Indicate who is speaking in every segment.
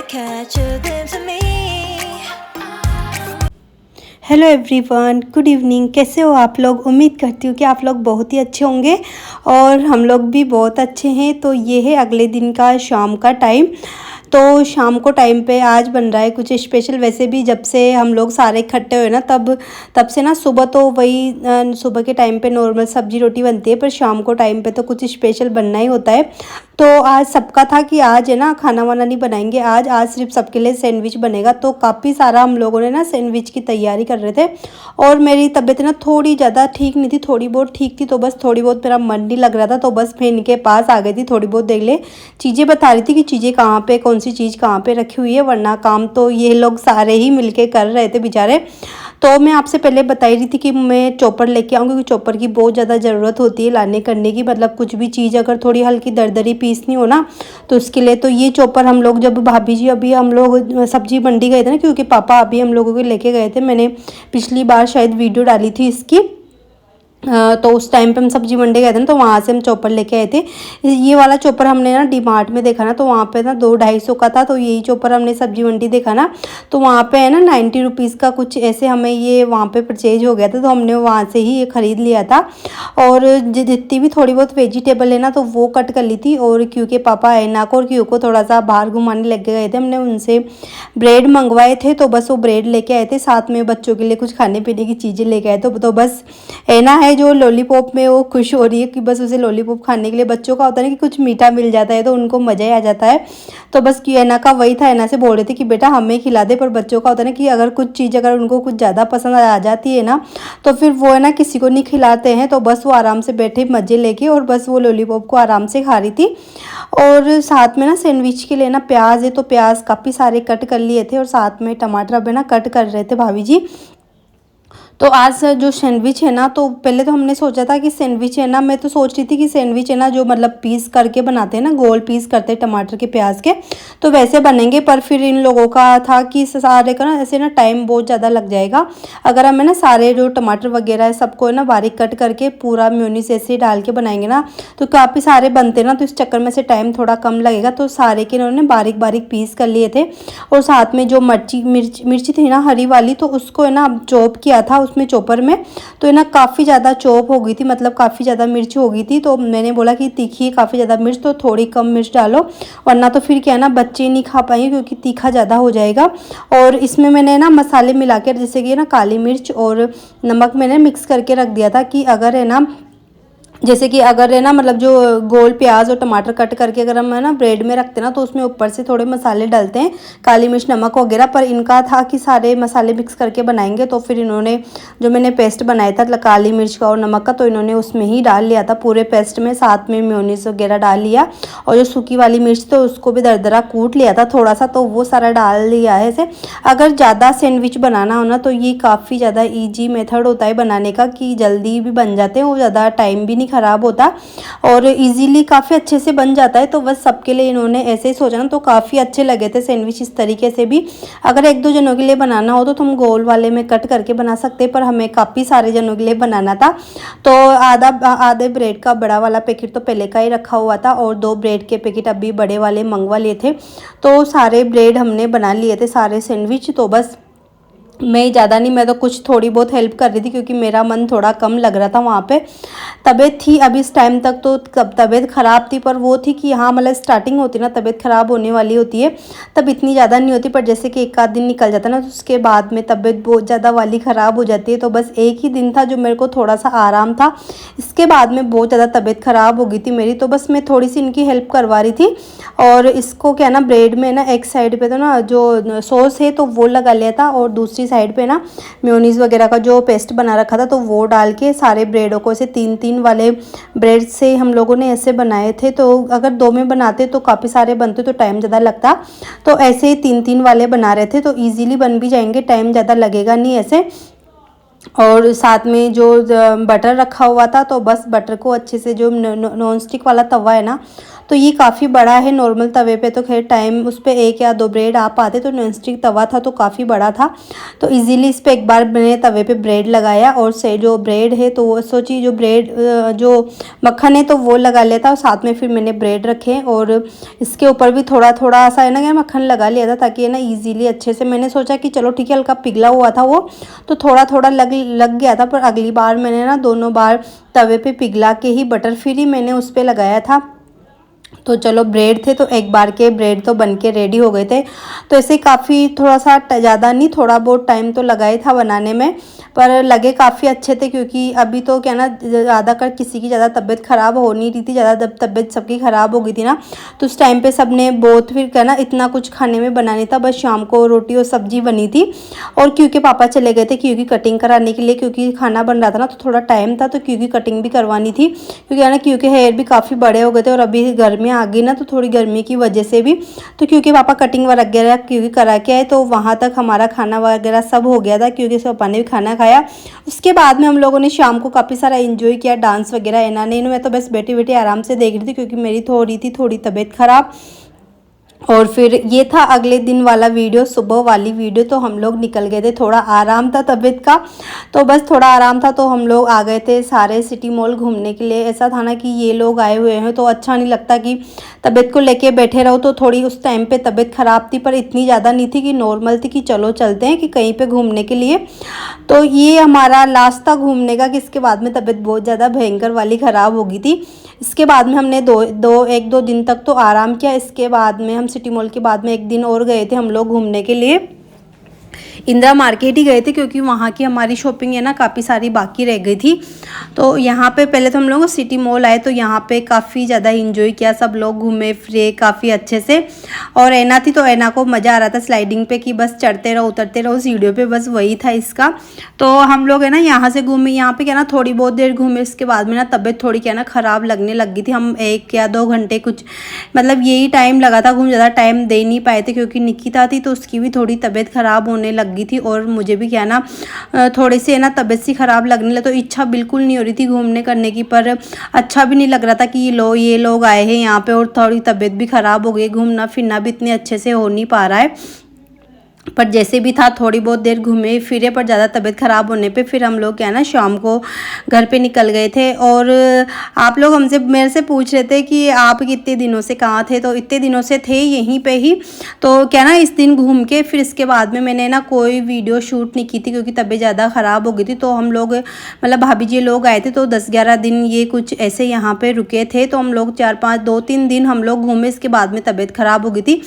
Speaker 1: catch a glimpse of me.
Speaker 2: Hello everyone, good evening. कैसे हो आप लोग? उम्मीद करती हूँ कि आप लोग बहुत ही अच्छे होंगे और हम लोग भी बहुत अच्छे हैं। तो ये है अगले दिन का शाम का टाइम। तो शाम को टाइम पे आज बन रहा है कुछ स्पेशल। वैसे भी जब से हम लोग सारे इकट्ठे हुए ना तब से ना सुबह तो वही सुबह के टाइम पे नॉर्मल सब्जी रोटी बनती है, पर शाम को टाइम पे तो कुछ स्पेशल बनना ही होता है। तो आज सबका था कि आज है ना खाना वाना नहीं बनाएंगे, आज सिर्फ सबके लिए सैंडविच बनेगा। तो काफ़ी सारा हम लोगों ने ना सैंडविच की तैयारी कर रहे थे। और मेरी तबीयत ना थोड़ी ज़्यादा ठीक नहीं थी, थोड़ी बहुत ठीक थी। तो बस थोड़ी बहुत मेरा मन नहीं लग रहा था, तो बस मैं इनके पास आ गई थी। थोड़ी बहुत देख ले चीज़ें बता रही थी कि चीज़ें कहाँ पे, कौन सी चीज़ कहाँ पे रखी हुई है, वरना काम तो ये लोग सारे ही मिलके कर रहे थे बेचारे। तो मैं आपसे पहले बता ही रही थी कि मैं चॉपर लेके आऊँ, क्योंकि चॉपर की बहुत ज़्यादा ज़रूरत होती है लाने करने की। मतलब कुछ भी चीज़ अगर थोड़ी हल्की दरदरी पीसनी हो ना, तो उसके लिए तो ये चॉपर हम लोग, जब भाभी जी अभी हम लोग सब्जी मंडी गए थे ना, क्योंकि पापा अभी हम लोगों को लेके गए थे। मैंने पिछली बार शायद वीडियो डाली थी इसकी। तो उस टाइम पे हम सब्जी मंडी गए थे ना, तो वहाँ से हम चॉपर लेके आए थे। ये वाला चॉपर हमने ना डीमार्ट में देखा ना, तो वहाँ पे ना 200-250 का था। तो यही चॉपर हमने सब्जी मंडी देखा ना, तो वहाँ पे है ना 90 रुपीज़ का कुछ ऐसे हमें ये वहाँ पे परचेज हो गया था। तो हमने वहाँ से ही ये ख़रीद लिया था। और जितनी भी थोड़ी बहुत वेजिटेबल है ना, तो वो कट कर ली थी। और क्योंकि पापा ऐना को और क्यों को थोड़ा सा बाहर घुमाने लग गए थे, हमने उनसे ब्रेड मंगवाए थे। तो बस वो ब्रेड लेके आए थे, साथ में बच्चों के लिए कुछ खाने पीने की चीज़ें लेके आए। तो बस ऐना है जो लॉलीपॉप में वो खुश हो रही है कि बस उसे लॉलीपॉप खाने के लिए। बच्चों का होता है ना कि कुछ मीठा मिल जाता है तो उनको मज़ा ही आ जाता है। तो बस कि ऐना का वही था। ऐना से बोल रहे थे कि बेटा हमें खिला दे, पर बच्चों का होता है ना कि अगर कुछ चीज़ अगर उनको कुछ ज़्यादा पसंद आ जाती है ना, तो फिर वो है ना किसी को नहीं खिलाते हैं। तो बस वो आराम से बैठे मज़े लेके और बस वो लॉलीपॉप को आराम से खा रही थी। और साथ में ना सैंडविच के लिए ना प्याज है, तो प्याज काफ़ी सारे कट कर लिए थे। और साथ में टमाटर भी ना कट कर रहे थे भाभी जी। तो आज जो सैंडविच है ना, तो पहले तो हमने सोचा था कि सैंडविच है ना, मैं तो सोच रही थी कि सैंडविच है ना जो मतलब पीस करके बनाते हैं ना, गोल पीस करते हैं टमाटर के प्याज के, तो वैसे बनेंगे। पर फिर इन लोगों का था कि सारे का ना ऐसे ना टाइम बहुत ज़्यादा लग जाएगा। अगर हमें ना सारे जो टमाटर वगैरह है सबको ना बारीक कट करके पूरा मेयोनीज ऐसे डाल के बनाएंगे ना, तो काफ़ी सारे बनते ना, तो इस चक्कर में से टाइम थोड़ा कम लगेगा। तो सारे के इन्होंने बारीक बारीक पीस कर लिए थे। और साथ में जो मिर्ची थी ना हरी वाली, तो उसको है ना चॉप किया था उसमें चॉपर में। तो है ना काफ़ी ज़्यादा चॉप हो गई थी, मतलब काफ़ी ज़्यादा मिर्च हो गई थी। तो मैंने बोला कि तीखी है काफ़ी ज़्यादा मिर्च, तो थोड़ी कम मिर्च डालो, वरना तो फिर क्या है ना बच्चे नहीं खा पाएंगे, क्योंकि तीखा ज़्यादा हो जाएगा। और इसमें मैंने ना मसाले मिला कर, जैसे कि ना काली मिर्च और नमक मैंने मिक्स करके रख दिया था कि अगर है ना, जैसे कि अगर है ना मतलब जो गोल प्याज और टमाटर कट करके अगर हम है ना ब्रेड में रखते हैं ना, तो उसमें ऊपर से थोड़े मसाले डालते हैं, काली मिर्च नमक वगैरह। पर इनका था कि सारे मसाले मिक्स करके बनाएंगे। तो फिर इन्होंने जो मैंने पेस्ट बनाया था काली मिर्च का और नमक का, तो इन्होंने उसमें ही डाल लिया था पूरे पेस्ट में, साथ में मेयोनीज वगैरह डाल लिया। और जो सूखी वाली मिर्च तो उसको भी दरदरा कूट लिया था थोड़ा सा, तो वो सारा डाल दिया है ऐसे। अगर ज़्यादा सैंडविच बनाना हो ना, तो ये काफ़ी ज़्यादा ईजी मेथड होता है बनाने का, कि जल्दी भी बन जाते हैं और ज़्यादा टाइम भी नहीं ख़राब होता और इजीली काफ़ी अच्छे से बन जाता है। तो बस सबके लिए इन्होंने ऐसे ही सोचा ना, तो काफ़ी अच्छे लगे थे सैंडविच इस तरीके से भी। अगर 1-2 जनों के लिए बनाना हो तो तुम गोल वाले में कट करके बना सकते, पर हमें काफ़ी सारे जनों के लिए बनाना था। तो आधे ब्रेड का बड़ा वाला पैकेट तो पहले का ही रखा हुआ था, और 2 ब्रेड के पैकेट अभी बड़े वाले मंगवा लिए थे। तो सारे ब्रेड हमने बना लिए थे, सारे सैंडविच। तो बस मैं ज़्यादा नहीं, मैं तो कुछ थोड़ी बहुत हेल्प कर रही थी, क्योंकि मेरा मन थोड़ा कम लग रहा था वहाँ पे। तबीयत थी अभी इस टाइम तक तो तबीयत ख़राब थी, पर वो थी कि हाँ मतलब स्टार्टिंग होती ना तबीयत ख़राब होने वाली होती है, तब इतनी ज़्यादा नहीं होती। पर जैसे कि एक आध दिन निकल जाता ना, तो उसके बाद में तबीयत बहुत ज़्यादा वाली ख़राब हो जाती है। तो बस एक ही दिन था जो मेरे को थोड़ा सा आराम था, इसके बाद में बहुत ज़्यादा तबीयत ख़राब हो गई थी मेरी। तो बस मैं थोड़ी सी इनकी हेल्प करवा रही थी। और इसको क्या ना ब्रेड में ना एक साइड पे तो ना जो सॉस है तो वो लगा लिया था, और दूसरी साइड पे ना मेयोनीज़ वगैरह का जो पेस्ट बना रखा था, तो वो डाल के सारे ब्रेडों को ऐसे 3-3 वाले ब्रेड से हम लोगों ने ऐसे बनाए थे। तो अगर 2 में बनाते तो काफ़ी सारे बनते, तो टाइम ज़्यादा लगता। तो ऐसे ही 3-3 वाले बना रहे थे, तो ईजिली बन भी जाएंगे, टाइम ज़्यादा लगेगा नहीं ऐसे। और साथ में जो बटर रखा हुआ था, तो बस बटर को अच्छे से, जो नॉन स्टिक वाला तवा है ना, तो ये काफ़ी बड़ा है। नॉर्मल तवे पे तो खैर टाइम उस पर 1 या 2 ब्रेड आ पाते, तो नॉन स्टिक तवा था तो काफ़ी बड़ा था। तो इजीली इस पर एक बार मैंने तवे पे ब्रेड लगाया और से जो ब्रेड है तो वो सोची जो ब्रेड जो मक्खन है तो वो लगा लिया था, और साथ में फिर मैंने ब्रेड रखे और इसके ऊपर भी थोड़ा थोड़ा सा है ना क्या मक्खन लगा लिया था, ताकि है ना ईजीली अच्छे से। मैंने सोचा कि चलो ठीक है, हल्का पिघला हुआ था वो तो थोड़ा थोड़ा लग गया था, पर अगली बार मैंने ना दोनों बार तवे पे पिघला के ही बटर फिर ही मैंने उस पर लगाया था। तो चलो ब्रेड थे तो एक बार के ब्रेड तो बन के रेडी हो गए थे। तो ऐसे काफ़ी थोड़ा सा ज़्यादा नहीं, थोड़ा बहुत टाइम तो लगा ही था बनाने में, पर लगे काफ़ी अच्छे थे। क्योंकि अभी तो क्या ना ज़्यादा कर किसी की ज़्यादा तबीयत ख़राब हो नहीं रही थी, ज़्यादा तबीयत सबकी ख़राब हो गई थी ना, तो उस टाइम पे सब ने बहुत फिर क्या ना इतना कुछ खाने में बना नहीं था, बस शाम को रोटी और सब्जी बनी थी। और क्योंकि पापा चले गए थे क्योंकि कटिंग कराने के लिए, क्योंकि खाना बन रहा था ना तो थोड़ा टाइम था, तो क्योंकि कटिंग भी करवानी थी, क्योंकि है ना क्योंकि हेयर भी काफ़ी बड़े हो गए थे और अभी गर्मी आ गई ना, तो थोड़ी गर्मी की वजह से भी तो क्योंकि पापा कटिंग वगैरह क्योंकि करा के आए, तो वहाँ तक हमारा खाना वगैरह सब हो गया था, क्योंकि सब पापा ने भी खाना खाया। उसके बाद में हम लोगों ने शाम को काफ़ी सारा एंजॉय किया, डांस वगैरह एना नहीं, मैं तो बस बैठी बैठी आराम से देख रही थी, क्योंकि मेरी थोड़ी तबीयत ख़राब। और फिर ये था अगले दिन वाला वीडियो, सुबह वाली वीडियो। तो हम लोग निकल गए थे, थोड़ा आराम था तबीयत का, तो बस थोड़ा आराम था तो हम लोग आ गए थे सारे सिटी मॉल घूमने के लिए। ऐसा था ना कि ये लोग आए हुए हैं तो अच्छा नहीं लगता कि तबीयत को लेके बैठे रहो, तो थोड़ी उस टाइम पे तबीयत ख़राब थी, पर इतनी ज़्यादा नहीं थी कि नॉर्मल थी कि चलो चलते हैं कि कहीं पे घूमने के लिए। तो ये हमारा लास्ट था घूमने का, कि इसके बाद में तबीयत बहुत ज़्यादा भयंकर वाली ख़राब हो गई थी। इसके बाद में हमने एक दो दिन तक तो आराम किया। इसके बाद में हम सिटी मॉल के बाद में एक दिन और गए थे हम लोग घूमने के लिए, इंदिरा मार्केट ही गए थे, क्योंकि वहाँ की हमारी शॉपिंग है ना काफ़ी सारी बाकी रह गई थी। तो यहाँ पे पहले तो हम लोग सिटी मॉल आए, तो यहाँ पे काफ़ी ज़्यादा इंजॉय किया, सब लोग घूमे फिरे काफ़ी अच्छे से। और ऐना थी तो ऐना को मज़ा आ रहा था स्लाइडिंग पे, कि बस चढ़ते रहो उतरते रहो सीढ़ियों पे, बस वही था इसका। तो हम लोग है ना यहाँ से घूमे, यहाँ पे क्या ना थोड़ी बहुत देर घूमे, इसके बाद में ना तबीयत थोड़ी क्या ना ख़राब लगने लग गई थी। हम 1 या 2 घंटे कुछ मतलब यही टाइम लगा था, ज़्यादा टाइम दे नहीं पाए थे, क्योंकि निकिता थी तो उसकी भी थोड़ी तबीयत ख़राब होने लग गई थी, और मुझे भी क्या ना थोड़ी सी है ना तबीयत सी ख़राब लगने लगी, तो इच्छा बिल्कुल नहीं हो रही थी घूमने करने की। पर अच्छा भी नहीं लग रहा था कि ये लोग आए हैं यहाँ पे, और थोड़ी तबीयत भी ख़राब हो गई, घूमना फिरना भी इतने अच्छे से हो नहीं पा रहा है। पर जैसे भी था थोड़ी बहुत देर घूमे फिरे, पर ज़्यादा तबीयत ख़राब होने पे फिर हम लोग क्या ना शाम को घर पे निकल गए थे। और आप लोग मेरे से पूछ रहे थे कि आप कितने दिनों से कहाँ थे, तो इतने दिनों से थे यहीं पे ही। तो क्या ना इस दिन घूम के फिर इसके बाद में मैंने ना कोई वीडियो शूट नहीं की थी, क्योंकि तबीयत ज़्यादा ख़राब हो गई थी। तो हम लोग मतलब भाभी जी लोग आए थे, तो 10-11 दिन ये कुछ ऐसे यहाँ पर रुके थे, तो हम लोग 2-3 दिन हम लोग घूमे। इसके बाद में तबीयत ख़राब हो गई थी,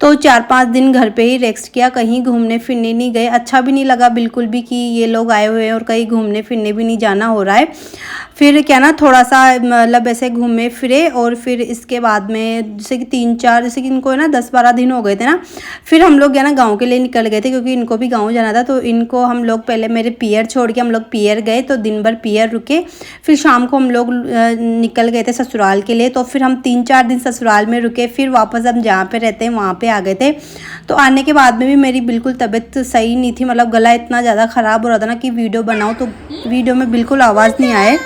Speaker 2: तो 4-5 दिन घर पर ही रेस्ट किया, कहीं घूमने फिरने नहीं गए। अच्छा भी नहीं लगा बिल्कुल भी कि ये लोग आए हुए हैं और कहीं घूमने फिरने भी नहीं जाना हो रहा है। फिर क्या ना थोड़ा सा मतलब ऐसे घूमे फिरे, और फिर इसके बाद में जैसे कि 3-4 जैसे कि इनको है ना 10-12 दिन हो गए थे ना, फिर हम लोग क्या ना गांव के लिए निकल गए थे, क्योंकि इनको भी गांव जाना था। तो इनको हम लोग पहले मेरे पियर छोड़ के हम लोग पियर गए, तो दिन भर पियर रुके, फिर शाम को हम लोग निकल गए थे ससुराल के लिए। तो फिर हम 3-4 दिन ससुराल में रुके, फिर वापस हम जहाँ पे रहते हैं वहाँ पे आ गए थे। तो आने के बाद में भी मेरी बिल्कुल तबीयत सही नहीं थी, मतलब गला इतना ज़्यादा ख़राब हो रहा था ना कि वीडियो बनाऊँ तो वीडियो में बिल्कुल आवाज़ नहीं आए।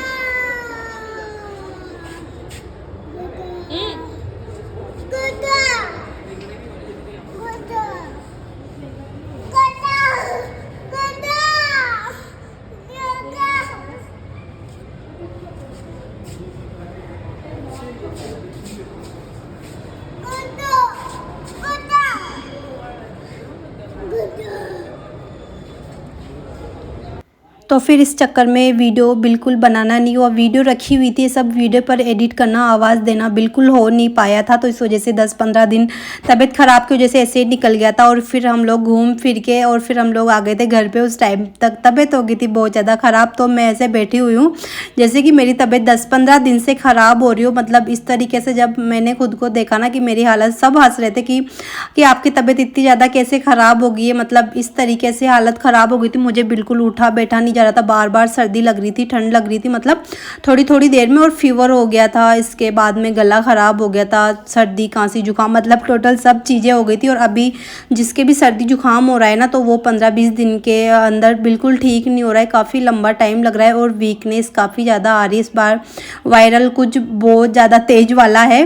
Speaker 2: तो फिर इस चक्कर में वीडियो बिल्कुल बनाना नहीं हुआ, वीडियो रखी हुई थी सब, वीडियो पर एडिट करना आवाज़ देना बिल्कुल हो नहीं पाया था। तो इस वजह से 10-15 दिन तबीयत ख़राब की वजह से ऐसे ही निकल गया था। और फिर हम लोग घूम फिर के और फिर हम लोग आ गए थे घर पे। उस टाइम तक तबीयत हो गई थी बहुत ज़्यादा ख़राब, तो मैं ऐसे बैठी हुई हूँ जैसे कि मेरी तबीयत 10-15 दिन से ख़राब हो रही हो। मतलब इस तरीके से जब मैंने खुद को देखा ना कि मेरी हालत, सब हंस रहे थे कि आपकी तबीयत इतनी ज़्यादा कैसे ख़राब हो गई है, मतलब इस तरीके से हालत ख़राब हो गई थी। मुझे बिल्कुल उठा बैठा नहीं जा रहा था, बार बार सर्दी लग रही थी, ठंड लग रही थी, मतलब थोड़ी थोड़ी देर में, और फीवर हो गया था। इसके बाद में गला ख़राब हो गया था, सर्दी खांसी जुकाम, मतलब टोटल सब चीज़ें हो गई थी। और अभी जिसके भी सर्दी जुकाम हो रहा है ना, तो वो 15-20 दिन के अंदर बिल्कुल ठीक नहीं हो रहा है, काफ़ी लंबा टाइम लग रहा है, और वीकनेस काफ़ी ज़्यादा आ रही है इस बार। वायरल कुछ बहुत ज़्यादा तेज वाला है,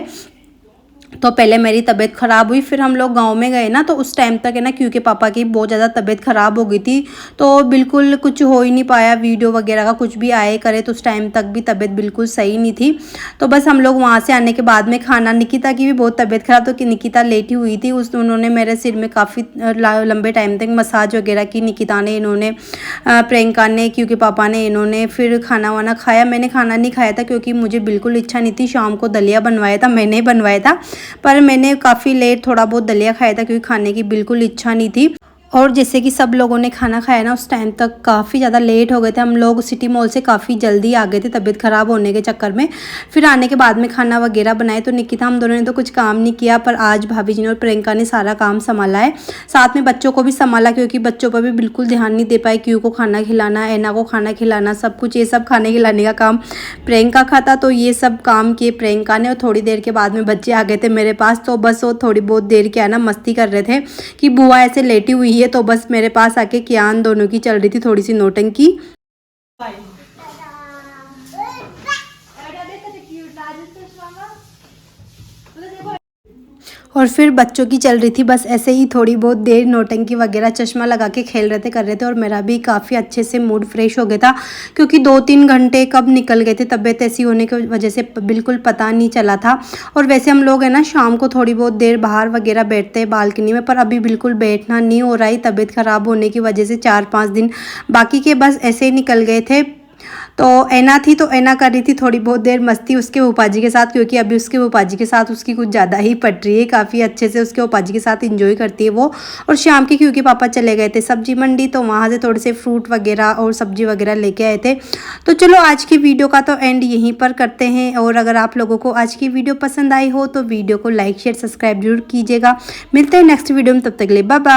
Speaker 2: तो पहले मेरी तबीयत ख़राब हुई, फिर हम लोग गांव में गए ना, तो उस टाइम तक है ना क्योंकि पापा की बहुत ज़्यादा तबीयत ख़राब हो गई थी, तो बिल्कुल कुछ हो ही नहीं पाया, वीडियो वगैरह का कुछ भी आए करे, तो उस टाइम तक भी तबीयत बिल्कुल सही नहीं थी। तो बस हम लोग वहाँ से आने के बाद में खाना, निकिता की भी बहुत तबीयत ख़राब, तो निकिता लेटी हुई थी, उन्होंने मेरे सिर में काफ़ी लंबे टाइम तक मसाज वगैरह की, निकिता ने, इन्होंने, प्रियंका ने, क्योंकि पापा ने, इन्होंने। फिर खाना वाना खाया, मैंने खाना नहीं खाया था क्योंकि मुझे बिल्कुल इच्छा नहीं थी। शाम को दलिया बनवाया था, मैंने बनवाया था, पर मैंने काफ़ी लेट थोड़ा बहुत दलिया खाया था क्योंकि खाने की बिल्कुल इच्छा नहीं थी। और जैसे कि सब लोगों ने खाना खाया ना, उस टाइम तक काफ़ी ज़्यादा लेट हो गए थे, हम लोग सिटी मॉल से काफ़ी जल्दी आ गए थे तबीयत ख़राब होने के चक्कर में। फिर आने के बाद में खाना वगैरह बनाए, तो निकिता, हम दोनों ने तो कुछ काम नहीं किया, पर आज भाभी जी ने और प्रियंका ने सारा काम संभाला है, साथ में बच्चों को भी संभाला, क्योंकि बच्चों पर भी बिल्कुल ध्यान नहीं दे पाए। क्यू को खाना खिलाना, एना को खाना खिलाना, सब कुछ, ये सब खाने खिलाने का काम प्रियंका का था, तो ये सब काम किए प्रियंका ने। और थोड़ी देर के बाद में बच्चे आ गए थे मेरे पास, तो बस वो थोड़ी बहुत देर क्या ना मस्ती कर रहे थे कि बुआ ऐसे लेटी हुई है, तो बस मेरे पास आके कियान दोनों की चल रही थी थोड़ी सी नौटंकी। और फिर बच्चों की चल रही थी बस ऐसे ही थोड़ी बहुत देर नौटंकी वगैरह, चश्मा लगा के खेल रहे थे, कर रहे थे। और मेरा भी काफ़ी अच्छे से मूड फ्रेश हो गया था, क्योंकि 2-3 घंटे कब निकल गए थे तबीयत ऐसी होने की वजह से, बिल्कुल पता नहीं चला था। और वैसे हम लोग है ना शाम को थोड़ी बहुत देर बाहर वगैरह बैठते हैं बालकनी में, पर अभी बिल्कुल बैठना नहीं हो रहा है तबीयत ख़राब होने की वजह से। 4-5 दिन बाकी के बस ऐसे ही निकल गए थे। तो ऐना थी, तो ऐना कर रही थी थोड़ी बहुत देर मस्ती उसके फूफाजी के साथ, क्योंकि अभी उसके फूफाजी के साथ उसकी कुछ ज़्यादा ही पट रही है, काफ़ी अच्छे से उसके फूफाजी के साथ इंजॉय करती है वो। और शाम के क्योंकि पापा चले गए थे सब्जी मंडी, तो वहाँ से थोड़े से फ्रूट वगैरह और सब्जी वगैरह लेके आए थे। तो चलो आज की वीडियो का तो एंड यहीं पर करते हैं, और अगर आप लोगों को आज की वीडियो पसंद आई हो तो वीडियो को लाइक शेयर सब्सक्राइब जरूर कीजिएगा। मिलते हैं नेक्स्ट वीडियो में, तब तक के लिए बाय बाय।